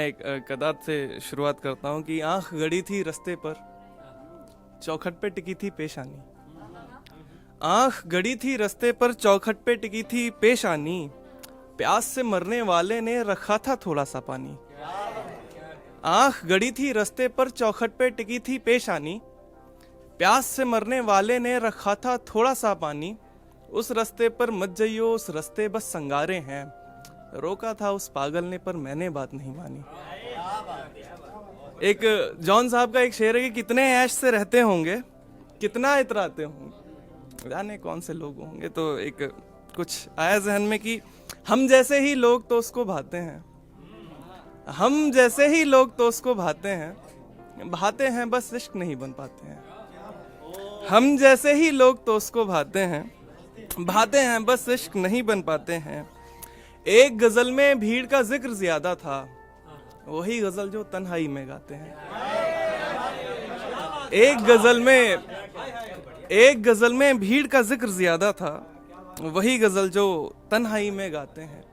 मैं एक कदात से शुरुआत करता हूँ कि आंख गड़ी थी रास्ते पर, चौखट पे टिकी थी पेशानी। आंख गड़ी थी रास्ते पर, चौखट पे टिकी थी पेशानी। प्यास से मरने वाले ने रखा था थोड़ा सा पानी। आंख गड़ी थी रास्ते पर, चौखट पे टिकी थी पेशानी। प्यास से मरने वाले ने रखा था थोड़ा सा पानी। उस रास्ते पर मत जाइयो, उस रास्ते बस संगारे हैं। रोका था उस पागल ने पर मैंने बात नहीं मानी। एक जॉन साहब का एक शेर है कि कितने ऐश से रहते होंगे, कितना इतराते होंगे, जाने कौन से लोग होंगे। तो एक कुछ आया जहन में कि हम जैसे ही लोग तो उसको भाते हैं, हम जैसे ही लोग तो उसको भाते हैं बस इश्क नहीं बन पाते हैं। हम जैसे ही लोग तो उसको भाते हैं बस इश्क नहीं बन पाते हैं। एक गजल में भीड़ का जिक्र ज्यादा था, वही गजल जो तन्हाई में गाते हैं। एक गजल में भीड़ का जिक्र ज्यादा था, वही गजल जो तन्हाई में गाते हैं।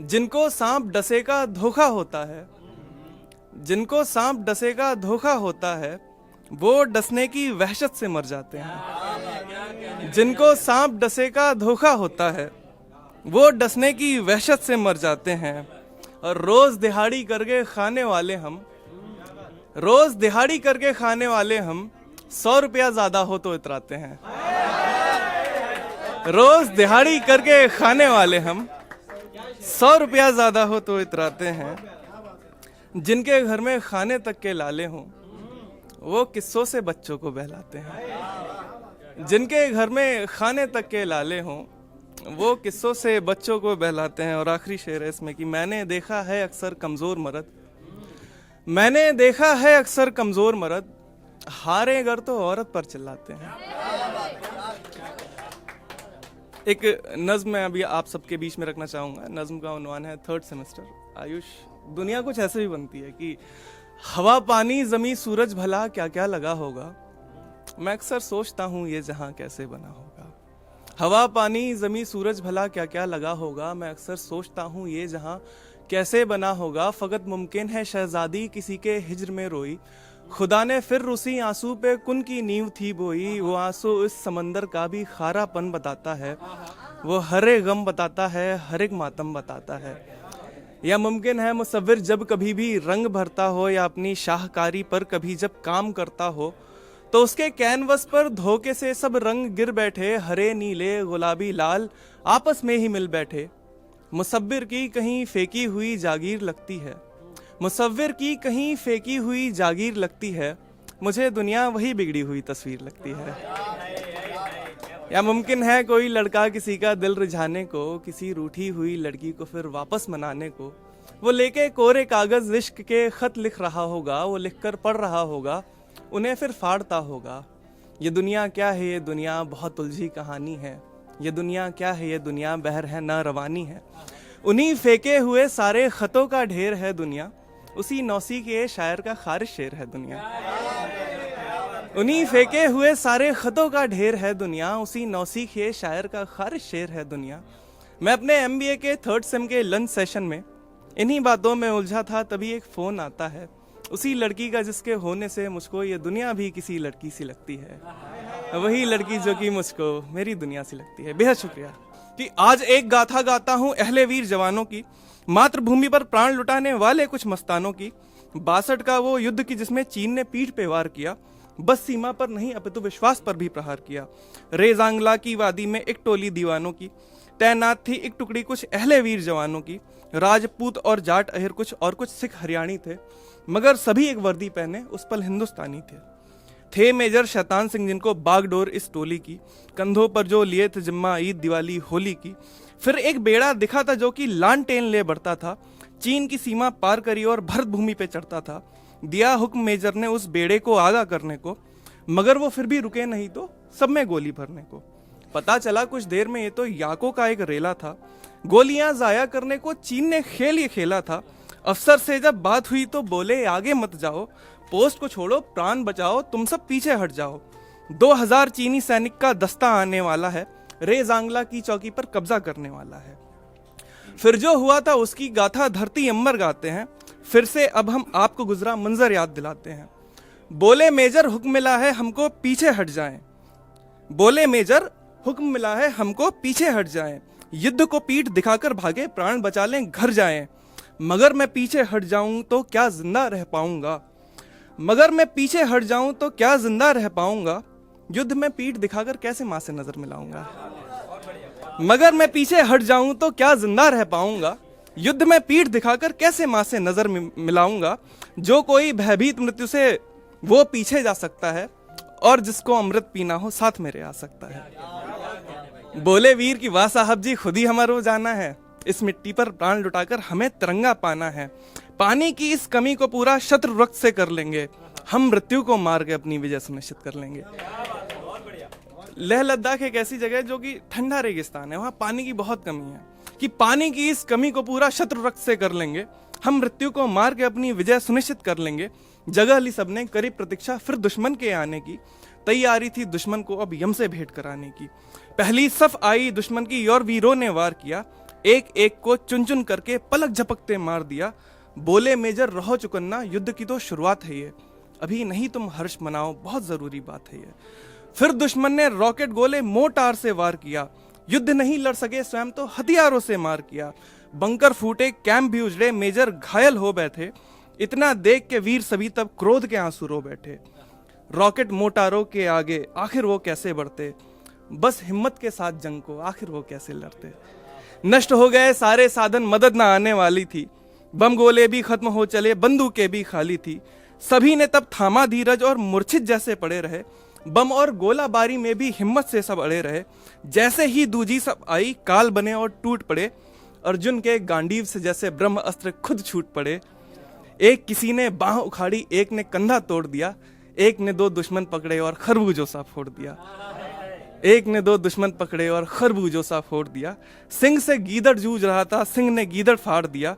जिनको सांप डसे का धोखा होता है, जिनको सांप डसे का धोखा होता है, वो डसने की वहशत से मर जाते हैं। जिनको सांप डसे का धोखा होता है, वो डसने की वहशत से मर जाते हैं। और रोज दिहाड़ी करके खाने वाले हम, रोज दिहाड़ी करके खाने वाले हम, 100 रुपया ज्यादा हो तो इतराते हैं। रोज दिहाड़ी करके खाने वाले हम, 100 रुपया ज्यादा हो तो इतराते हैं। जिनके घर में खाने तक के लाले हों, वो किस्सों से बच्चों को बहलाते हैं। जिनके घर में खाने तक के लाले हों, वो किस्सों से बच्चों को बहलाते हैं। और आखिरी शेर है इसमें कि मैंने देखा है अक्सर कमजोर मर्द, मैंने देखा है अक्सर कमजोर मर्द, हारे अगर तो औरत पर चिल्लाते हैं। एक नज्म मैं अभी आप सबके बीच में रखना चाहूंगा। नज्म का उन्वान है 3rd सेमेस्टर। आयुष, दुनिया कुछ ऐसे भी बनती है कि हवा पानी जमी सूरज भला क्या क्या लगा होगा। मैं अक्सर सोचता हूँ ये जहां कैसे बना होगा। हवा पानी जमी सूरज भला क्या क्या लगा होगा। मैं अक्सर सोचता हूँ ये जहां कैसे बना होगा। फकत मुमकिन है शहजादी किसी के हिज्र में रोई, खुदा ने फिर रूसी आंसू पे कुन की नींव थी बोई। वो आंसू इस समंदर का भी खारापन बताता है, वो हर एक गम बताता है, हर एक मातम बताता है। या मुमकिन है मुसव्विर जब कभी भी रंग भरता हो, या अपनी शाहकारी पर कभी जब काम करता हो, तो उसके कैनवस पर धोखे से सब रंग गिर बैठे। हरे नीले गुलाबी लाल आपस में ही मिल बैठे। मुसव्विर की कहीं फेंकी हुई जागीर लगती है, मुसव्विर की कहीं फेंकी हुई जागीर लगती है। मुझे दुनिया वही बिगड़ी हुई तस्वीर लगती है। या मुमकिन है कोई लड़का किसी का दिल रिझाने को, किसी रूठी हुई लड़की को फिर वापस मनाने को, वो लेके कोरे कागज इश्क के खत लिख रहा होगा। वो लिखकर पढ़ रहा होगा, उन्हें फिर फाड़ता होगा। ये दुनिया क्या है, ये दुनिया बहुत उलझी कहानी है। ये दुनिया क्या है, ये दुनिया बहर है ना रवानी है। उन्हीं फेंके हुए सारे खतों का ढेर है दुनिया, उसी नौसी के शायर का खारिज शेर है दुनिया। उन्हीं फेंके हुए सारे खतों का ढेर है दुनिया, उसी नौसी के शायर का खारिज शेर है दुनिया। मैं अपने MBA के 3rd सेम के लंच सेशन में इन्हीं बातों में उलझा था, तभी एक फोन आता है उसी लड़की का जिसके होने से मुझको ये दुनिया भी किसी लड़की सी लगती है। वही लड़की जो कि मुझको मेरी दुनिया सी लगती है। बेहद शुक्रिया कि आज एक गाथा गाता हूँ अहले वीर जवानों की, मातृभूमि पर प्राण लुटाने वाले कुछ मस्तानों की। 62 का वो युद्ध की जिसमें चीन ने पीठ पे वार किया, बस सीमा पर नहीं अपितु विश्वास पर भी प्रहार किया। रेजांगला की वादी में एक टोली दीवानों की तैनात थी, एक टुकड़ी कुछ अहले वीर जवानों की। राजपूत और जाट अहिर कुछ और कुछ सिख हरियाणी थे, मगर सभी एक वर्दी पहने उस पल हिंदुस्तानी थे मेजर शैतान सिंह जिनको बागडोर इस टोली की, कंधों पर जो लिए थे जिम्मा ईद दिवाली होली की। फिर एक बेड़ा दिखा था जो कि लांटेन ले बढ़ता था, चीन की सीमा पार करी और भरत भूमि पे चढ़ता था। दिया हुक्म मेजर ने उस बेड़े को आगा करने को, मगर वो फिर भी रुके नहीं तो सब में गोली भरने को। पता चला कुछ देर में ये तो याकों का एक रेला था, गोलियां जाया करने को चीन ने खेल ये खेला था। अफसर से जब बात हुई तो बोले आगे मत जाओ, पोस्ट को छोड़ो प्राण बचाओ, तुम सब पीछे हट जाओ। 2000 चीनी सैनिक का दस्ता आने वाला है, रेजांगला की चौकी पर कब्जा करने वाला है। फिर जो हुआ था उसकी गाथा धरती अम्बर गाते हैं, फिर से अब हम आपको गुजरा मंजर याद दिलाते हैं। बोले मेजर हुक्म मिला है हमको पीछे हट जाएं। बोले मेजर हुक्म मिला है हमको पीछे हट जाएं। युद्ध को पीठ दिखाकर भागे प्राण बचा लें घर जाएं। मगर मैं पीछे हट जाऊं तो क्या जिंदा रह पाऊंगा। मगर मैं पीछे हट जाऊं तो क्या जिंदा रह पाऊंगा। युद्ध में पीठ दिखाकर कैसे मां से नजर मिलाऊंगा। मगर मैं पीछे हट जाऊं तो क्या जिंदा रह पाऊंगा। युद्ध में पीठ दिखाकर कैसे मां से नजर मिलाऊंगा। जो कोई भयभीत मृत्यु से वो पीछे जा सकता है और जिसको अमृत पीना हो साथ मेरे आ सकता है। बोले वीर की वाह साहब जी खुद ही हमारो जाना है। इस मिट्टी पर प्राण लुटाकर हमें तिरंगा पाना है। पानी की इस कमी को पूरा शत्रु रक्त से कर लेंगे। हम मृत्यु को मार के अपनी विजय सुनिश्चित कर लेंगे। लेह लद्दाख एक ऐसी जगह है जो कि ठंडा रेगिस्तान है, वहां पानी की बहुत कमी है कि पानी की इस कमी को पूरा शत्रु रक्त से कर लेंगे। हम मृत्यु को मार के अपनी विजय सुनिश्चित कर लेंगे। जगह ली सबने करी प्रतीक्षा फिर दुश्मन के आने की। तैयारी थी दुश्मन को अब यम से भेंट कराने की। पहली सफ आई दुश्मन की और वीरों ने वार किया। एक एक को चुन चुन करके पलक झपकते मार दिया। बोले मेजर रहो चुकन्ना युद्ध की तो शुरुआत है ये। अभी नहीं तुम हर्ष मनाओ बहुत जरूरी बात है ये। फिर दुश्मन ने रॉकेट गोले मोर्टार से वार किया। युद्ध नहीं लड़ सके स्वयं तो हथियारों से मार किया। बंकर फूटे कैंप भी उजड़े मेजर घायल हो बैठे। इतना देख के वीर सभी तब क्रोध के आंसू रो बैठे। रॉकेट मोटारों के आगे आखिर वो कैसे बढ़ते। बस हिम्मत के साथ जंग को आखिर वो कैसे लड़ते। नष्ट हो गए सारे साधन मदद ना आने वाली थी। बम गोले भी खत्म हो चले बंदूकें भी खाली थी। सभी ने तब थामा धीरज और मूर्छित जैसे पड़े रहे। बम और गोलाबारी में भी हिम्मत से सब अड़े रहे। जैसे ही दूजी सब आई काल बने और टूट पड़े। अर्जुन के गांडीव से जैसे ब्रह्म अस्त्र खुद छूट पड़े। एक किसी ने बाह उखाड़ी एक ने कंधा तोड़ दिया। एक ने दो दुश्मन पकड़े और खरबूजों सा फोड़ दिया। एक ने दो दुश्मन पकड़े और खरबूजों सा फोड़ दिया। सिंह से गीदड़ जूझ रहा था सिंह ने गीदड़ फाड़ दिया।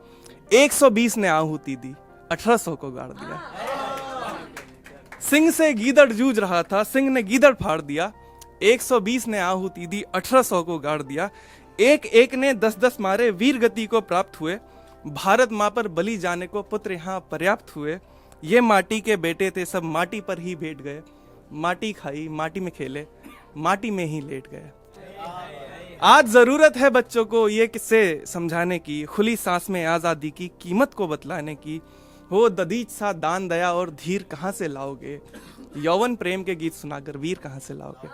120 ने आहुति दी 1800 को गाड़ दिया। सिंह से गीदड़ जूझ रहा था सिंह ने गीदड़ फाड़ दिया। 120 ने आहुति दी 1800 को गाड़ दिया। एक एक ने 10-10 मारे वीर गति को प्राप्त हुए। भारत माँ पर बलि जाने को पुत्र यहाँ पर्याप्त हुए। ये माटी के बेटे थे सब माटी पर ही बैठ गए। माटी खाई माटी में खेले माटी में ही लेट गए। आज जरूरत है बच्चों को ये किस्से समझाने की। खुली सांस में आजादी की कीमत को बतलाने की। हो ददीज सा दान दया और धीर कहाँ से लाओगे। यौवन प्रेम के गीत सुनाकर वीर कहाँ से लाओगे।